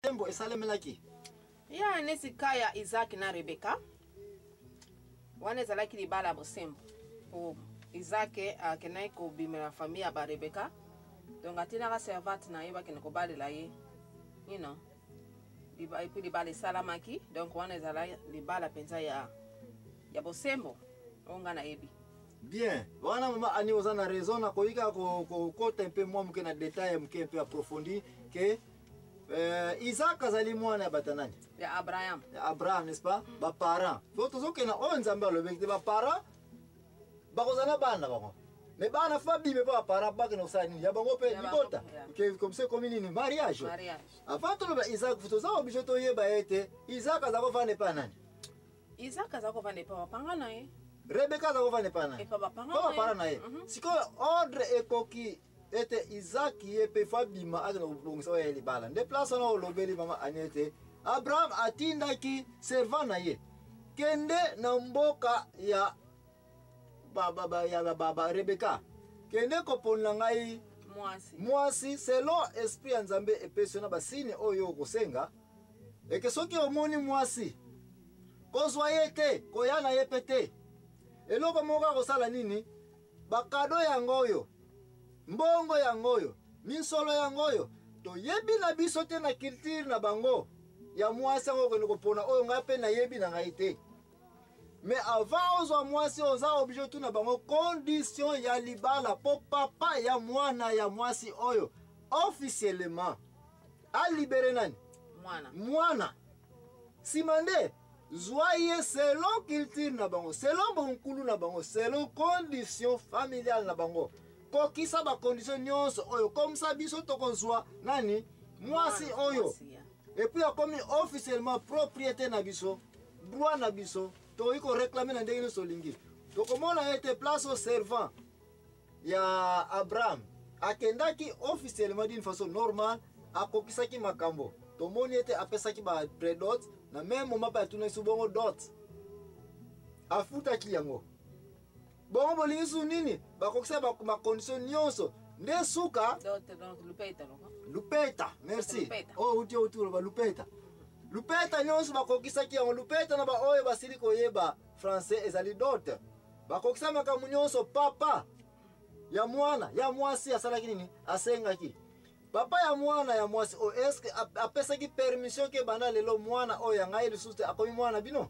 Tembo esalemelaki. Ya nesi kaya Isaac na Rebecca. Waneza laki libala bosembo. O Isaac akenai ko bimela famille ba Rebecca. Donc atina ka servante na yeba keneko balela ye. You know. Et puis libala salamaki. Donc waneza la libala penza ya bosembo. Onga na yebi. Bien. Wana mama ani ozana raison na koika ko côté un peu moi mke na détail mke un peu approfondi que Isaac azali mwana batanani ya Abraham. Ya Abraham, n'est-ce pas? Ba parents. Faut que na on nzamba lo bek de ba parents. Ba kozana bana bango. Mais bana fa bi me ba parents ba ke no sani ya bango pe libota. Que comme c'est comme ni mariage. Avant tout le Isaac faut ça obligé to yeba ete Isaac azako fa ne pa nani. Isaac azako fa ne pa panga na ye. Rebecca azako fa ne pa nani. E pa panga na ye. Siko ordre ekoki ete Isaac yepe fabima agna ubongisa ya libala. De place na olobeli mama anete Abraham atindaki servant na ye. Kende na mboka ya baba Rebecca. Kende kopona ngai mwasi selon esprit ya Nzambe epesi na basini oyo kosenga. Eke soki omoni mwasi kozwa yete koyana yepete. Eloko moka kosala nini? Bakado yango oyo. Mbongo yangoyo, misolo yangoyo, to yebi na biso te na culture na bango. Ya mwasi ngo ko pona oyo ngape na yebi na ngaite. Mais avant ozo mwasi oza obligé tu na bango condition ya libala po papa ya mwana ya mwasi oyo officiellement a libéré nani? Mwana. Simande Zoye selon culture na bango, selon bonkulu na bango, selon condition familiale na bango. Kokisa ba condition nyonso oyo comme ça biso tokozwa nani mwasi oyo. Et puis akomi officiellement propriété na biso, droit na biso, to iko réclamer na ndenge solingi. To komona ete place au servant ya Abraham akendaki officiellement d'une façon normale akokisaki makambo. To moni ete apesaki ba predot na même moment pa tuna subongo dot. Afutaki yango. Bon bolingi su nini bakokisa ba condition nyonso nde suka lupeta merci lupeta. Oh uti uturo ba lupeta nyonso bakokisa ki yango lupeta na ba oyo basili koyeba français ezali dot bakokisa makamu nyonso papa ya mwana ya mwasi asalaki nini asengaki papa ya mwana ya mwasi o eske apesaki permission ke banda lelo mwana oyo ya ngai lisuste akomi mwana bino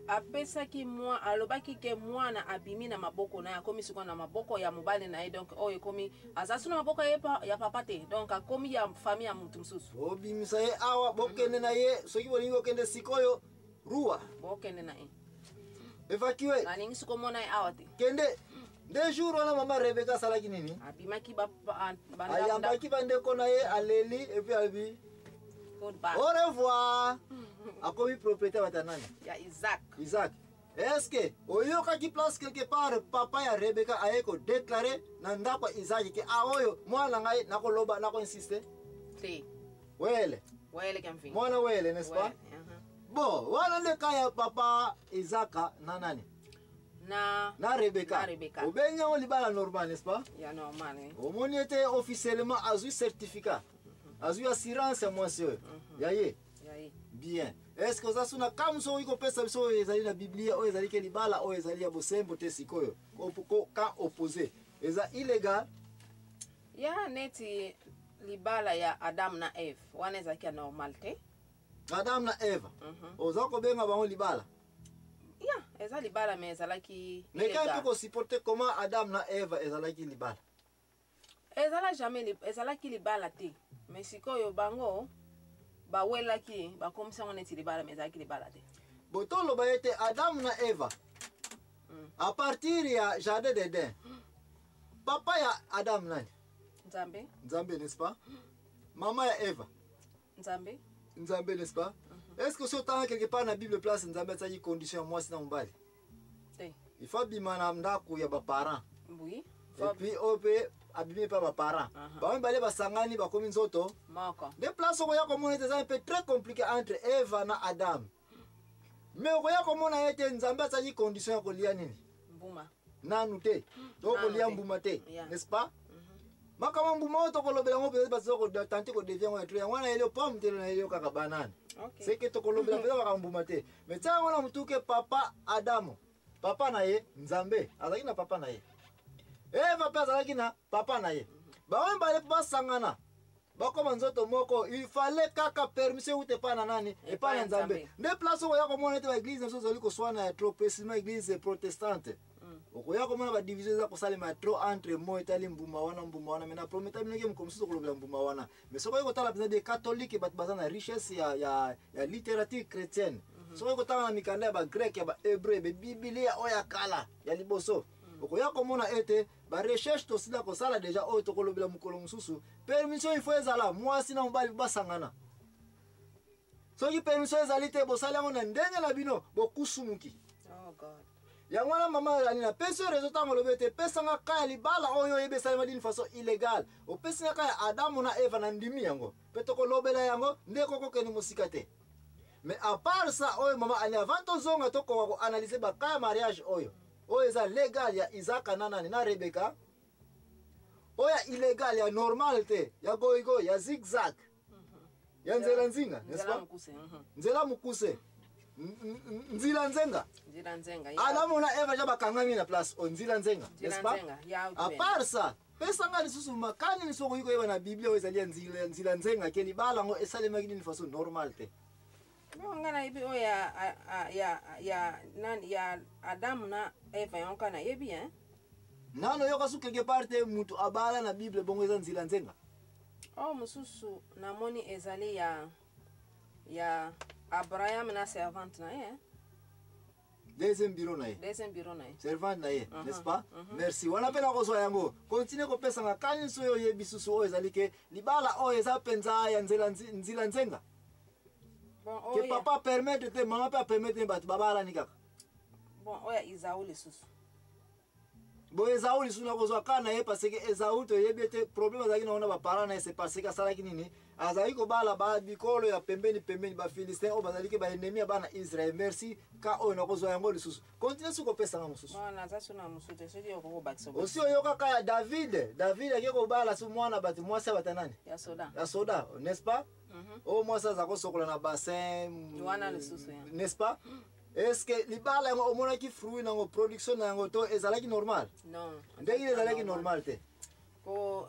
apesaki mwa alobaki ke mwana abimi na maboko na akomi siko na maboko ya mobali na ye donc oyo komi azasu na maboko ya papa te donc akomi ya famille ya mutu mususu obimisa ye awa bokende na ye soki bolingo kende sikoyo ruwa bokende na ye evacué na ningi siko mona ye awa te kende de jour wana mama Rebecca salaki nini abimaki ayambaki bandeko na ye aleli et puis albi au revoir. Akomi propriétaire batanani ya Isaac. Est-ce que oyoka ki place quelque part papa ya Rebecca ayeko déclarer na ndako Isaac ke aoyo mwana ngai nakoloba nako insister si wele kamfi mwana wele n'est-ce pas bon wana le kaya papa Isaac na nani na Rebecca obenya on libala normal n'est-ce pas ya normal omoni était officiellement azu certificat azu assurance moi sûr yaye bien. Est-ce que ça suna comme so iko pesa biso ezali na Biblia o ezali ke libala o ezali ya bosembo te sikoyo ko ka opposé eza illégal ya neti libala ya Adam na Eve wana ezaki normal te Adam na Eve ozako benga bango libala ya eza libala mais ezalaki mais quand tu supporter comment Adam na Eve ezalaki libala ezalaki libala te mais sikoyo bango ba welaki ba komisa ngone ti libala mezaki libala te botolo ba ete Adam na Eva à partir ya jardin d'Eden papa ya Adam nani Nzambe n'est-ce pas maman ya Eva Nzambe n'est-ce pas est-ce que sur tant quelque part na Bible place Nzambe ça y condition moi sina mbali il faut bimana ndako ya ba parents oui et puis ope abimé par mes parents. Ba mbale basangani bakomi nzoto. Moko. Des places où ya komona c'est un peu très compliqué entre Eva na Adam. Mais où ya komona ete Nzambe ça y condition ko lia nini? Mbuma. Nanu te. To ko lia mbuma te, n'est-ce pas? Makama mbuma to kolobela ngo peut-être parce que tenter ko devient un truc wana ile pomme te na ile kaka banane. C'est que to kolobela peut-être baka mbuma te. Mais ça wana mutuke papa Adamu. Papa na ye Nzambe, azaki na papa na ye. Eva pe azaki na papa na ye. Ba wemba le pa sangana. Bakoma nzoto moko, il fallait kaka permission ou te pa na nani et pa na Nzambe. Nde place o ya ko mona te ba église nso zoli ko swana trop précisément église protestante. Okoya komona ba division za kosalema trop entre mo etali mbuma wana mena prometa mineke mkomsusu kolobela mbuma wana mais soko yoko tala pesa des catholiques bat bazana richesse ya littérature chrétienne soko yoko tala na mikanda ba grec ya ba hébreu be biblia oya kala ya liboso okoya komona ete ba recherche to sila ko sala déjà o to kolobela mukolo mususu permission il faut ezala mwasi na mbali basangana soki permission ezali te bosala ngo na ndenge na bino bokusumuki. Oh God. Ya mwana mama alina peso resultat ngolobete pesa nga kaya libala oyo yebesala madini façon illégale o pesa nga kaya Adamu na Eva na ndimi yango petoko lobela yango ndeko kokeni musika te. Mais à part ça oyo mama ali avant to zonga to ko analyser ba kaya mariage oyo eza légal ya Isaac na nani na Rebecca oya illégal ya normal te ya goigo ya zigzag ya nzela nzinga nzela mukuse nzila nzenga Adamu na Eva ja bakangami na place on nzila nzenga n'est-ce pas à part ça pesa nga lisusu makani nisoko yiko yeba na Biblia ezali nzila nzenga ke libala ngo esalema kini façon normal te ngana ibi ya nani ya Adamu na Eva yonka na yebi nano yoka su quelque part mutu abala na Bible bongo eza nzila nzenga mususu namoni ezali ya Abraham na servante na deuxième bureau na ye servante na ye n'est-ce pas merci wana pena ko so yango continue ko pesa nga kani so yo yebisusu o ezali ke libala o eza penza ya nzila nzenga que papa permettre te maman pas permettre batu babala ni kaka oya Isaou lisusu bo Esaú lisuna ko so kana ye parce que Esaú to yebete problème azaki na ona ba parents na c'est parce que sala kinini azali ko bala ba bikolo ya pembeni ba Philistin o bazali ke ba ennemi ya bana Israël merci ka o na ko so yango lisusu continue su ko pesa nga mususu na za suna mususu te sodi ko bakso aussi o yoka ka ya David ake ko bala su mwana batu mwasi batanani ya soda n'est-ce pas o mwasa za ko sokola na bassin wana lisusu n'est-ce pas est-ce que libala yango omona ki fruit nango production nango to ezalaki normal non ndenge ezalaki normal te ko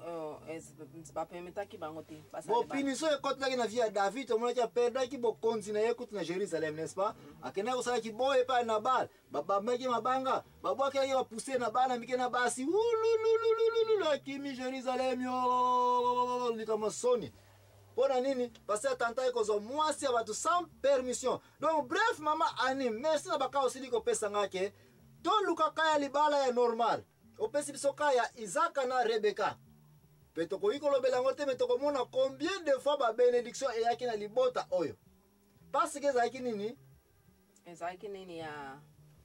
ba permettre ki bango te bo punition ekotaki na vie ya David omona ki aperdaki bokonzi na ye kutu na Jérusalem n'est-ce pas akena kosala ki boye pa na bal babamaki mabanga babwaki ba pousser na bana mike na basi kimi Jérusalem yo likama soni Pona nini parce que tanta ikozo mwasi ya batu sans permission. Donc bref mama ani merci na baka osili ko pesa ngake. To luka kaya libala ya normal. Opesi biso kaya Isaac na Rebecca. Peto ko iko lobela ngote metoko mona combien de fois ba bénédiction e yaki na libota oyo. Parce que ezaki nini? Ezaki nini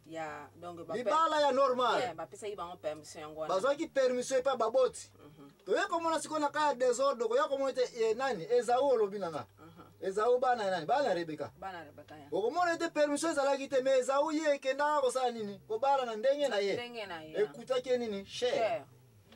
ya donc ba libala ya normal. Ba pesa iba permission yango. Bazwaki permission pa baboti. To yako mona sikona kaya désordre ko yako mona te nani Esaú lobinanga Esaú bana nani bana Rebecca ya ko mona te permission ezalaki te mais Esaú ye kenda ko sala nini ko bala na ndenge na ye ekuta ke nini cher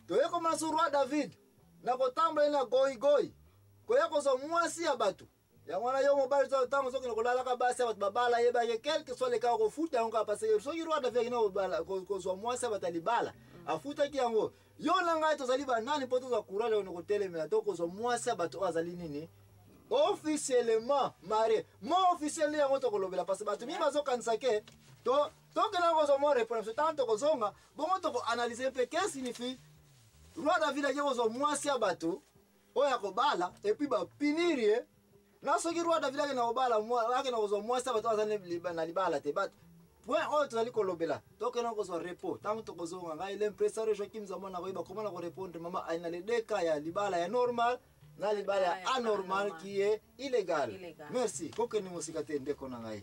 to yako mona sur roi David na ko tamba na goy ko yako so mwasi ya batu ya mwana yo mobali zo tango so ko lala ka basi abatu babala ye ba ye quelque soit le ka ko futa yango parce que so roi David na bala ko so mwasi abatali bala afuta ki yango yo na ngai tozali banani po toza courage ono kotelemela to kozo mwasi bato azali nini officiellement marié mo officiellement yango to kolobela parce bato mi bazo kanisa ke to kena kozo mo réponse tanto kozonga bongo to ko analyser pe qu'est-ce signifie roi David ake kozo mwasi bato oya ko bala et puis ba pinirie na soki roi David ake na ko bala ake na kozo mwasi bato azali na libala te bato point oyo tozali kolobela tokena kozwa repos ntango tokozonga ngai l'impresario Joakim Zamona koyeba komona korépondre mama aina le deux cas ya libala ya normal na libala ya anormal qui est illégal. Merci kokeni mosika te ndeko na ngai